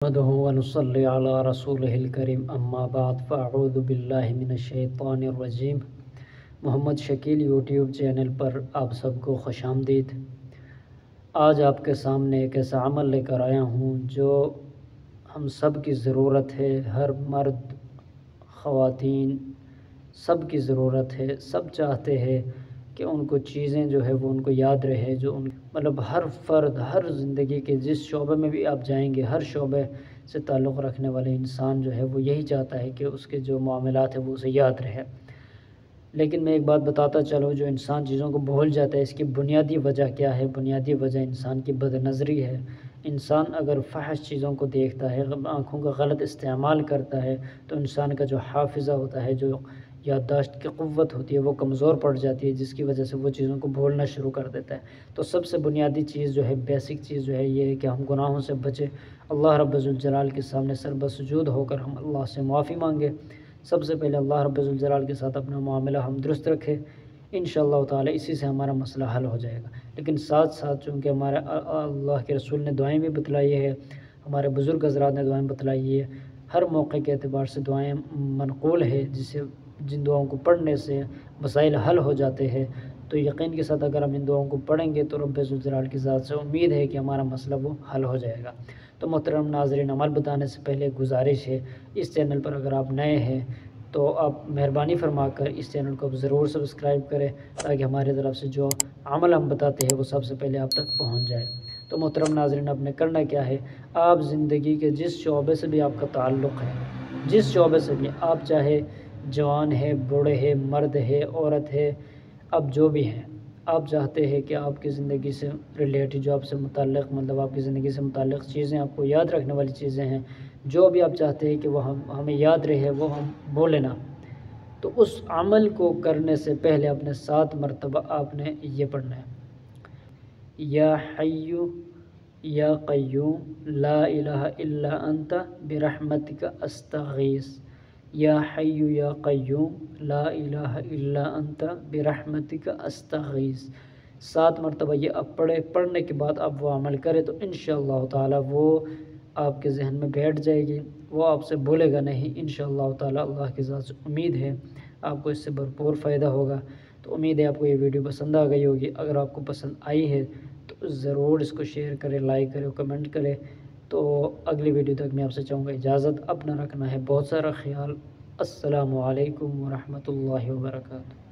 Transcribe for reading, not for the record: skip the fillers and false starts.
نحمده ونصلي على رسوله الكريم اما بعد فاعوذ باللہ من الشیطان الرجیم۔ محمد شکیل یوٹیوب چینل پر آپ سب کو خوش آمدید۔ آج آپ کے سامنے ایک ایسا عمل لے کر آیا ہوں جو ہم سب کی ضرورت ہے، ہر مرد خواتین سب کی ضرورت ہے۔ سب چاہتے ہیں کہ ان کو چیزیں جو ہے وہ ان کو یاد رہے، جو مطلب ہر فرد ہر زندگی کے جس شعبے میں بھی آپ جائیں گے، ہر شعبے سے تعلق رکھنے والے انسان جو ہے وہ یہی چاہتا ہے کہ اس کے جو معاملات ہیں وہ اسے یاد رہے۔ لیکن میں ایک بات بتاتا چلوں، جو انسان چیزوں کو بھول جاتا ہے اس کی بنیادی وجہ کیا ہے؟ بنیادی وجہ انسان کی بد نظری ہے۔ انسان اگر فحش چیزوں کو دیکھتا ہے، آنکھوں کا غلط استعمال کرتا ہے تو انسان کا جو حافظہ ہوتا ہے، جو یادداشت کی قوت ہوتی ہے وہ کمزور پڑ جاتی ہے، جس کی وجہ سے وہ چیزوں کو بھولنا شروع کر دیتا ہے۔ تو سب سے بنیادی چیز جو ہے، بیسک چیز جو ہے یہ ہے کہ ہم گناہوں سے بچیں، اللہ رب الجلال کے سامنے سر بسجود ہو کر ہم اللہ سے معافی مانگے۔ سب سے پہلے اللہ رب الجلال کے ساتھ اپنا معاملہ ہم درست رکھیں، انشاءاللہ تعالی اسی سے ہمارا مسئلہ حل ہو جائے گا۔ لیکن ساتھ ساتھ چونکہ ہمارے اللہ کے رسول نے دعائیں بھی بتلائی ہے، ہمارے بزرگ حضرات نے دعائیں بتلائی ہے، ہر موقع کے اعتبار سے دعائیں منقول ہے، جن دعاؤں کو پڑھنے سے مسائل حل ہو جاتے ہیں۔ تو یقین کے ساتھ اگر ہم ان دعاؤں کو پڑھیں گے تو رب الجلال کی ذات سے امید ہے کہ ہمارا مسئلہ وہ حل ہو جائے گا۔ تو محترم ناظرین، عمل بتانے سے پہلے گزارش ہے، اس چینل پر اگر آپ نئے ہیں تو آپ مہربانی فرما کر اس چینل کو ضرور سبسکرائب کریں تاکہ ہماری طرف سے جو عمل ہم بتاتے ہیں وہ سب سے پہلے آپ تک پہنچ جائے۔ تو محترم ناظرین، آپ نے کرنا کیا ہے، آپ زندگی کے جس شعبے سے بھی آپ کا تعلق ہے، جس شعبے سے بھی آپ، چاہے جوان ہے، بوڑھے ہے، مرد ہے، عورت ہے، اب جو بھی ہیں، آپ چاہتے ہیں کہ آپ کی زندگی سے ریلیٹڈ، جو آپ سے متعلق، مطلب آپ کی زندگی سے متعلق چیزیں، آپ کو یاد رکھنے والی چیزیں ہیں، جو بھی آپ چاہتے ہیں کہ وہ ہمیں یاد رہے، وہ ہم بولیں نا، تو اس عمل کو کرنے سے پہلے اپنے 7 مرتبہ آپ نے یہ پڑھنا ہے: یا حی یا قیوم لا الہ الا انت برحمتک استغیث، یا حی یا قیوم لا الہ الا انت برحمتک استغیث۔ 7 مرتبہ یہ آپ پڑھنے کے بعد آپ وہ عمل کریں تو انشاءاللہ تعالی وہ آپ کے ذہن میں بیٹھ جائے گی، وہ آپ سے بولے گا نہیں، انشاءاللہ تعالی اللہ کی ذات سے امید ہے آپ کو اس سے بھرپور فائدہ ہوگا۔ تو امید ہے آپ کو یہ ویڈیو پسند آ گئی ہوگی۔ اگر آپ کو پسند آئی ہے تو ضرور اس کو شیئر کریں، لائک کریں، کمنٹ کریں۔ تو اگلی ویڈیو تک میں آپ سے چاہوں گا اجازت، اپنا رکھنا ہے بہت سارا خیال۔ السلام علیکم ورحمۃ اللہ وبرکاتہ۔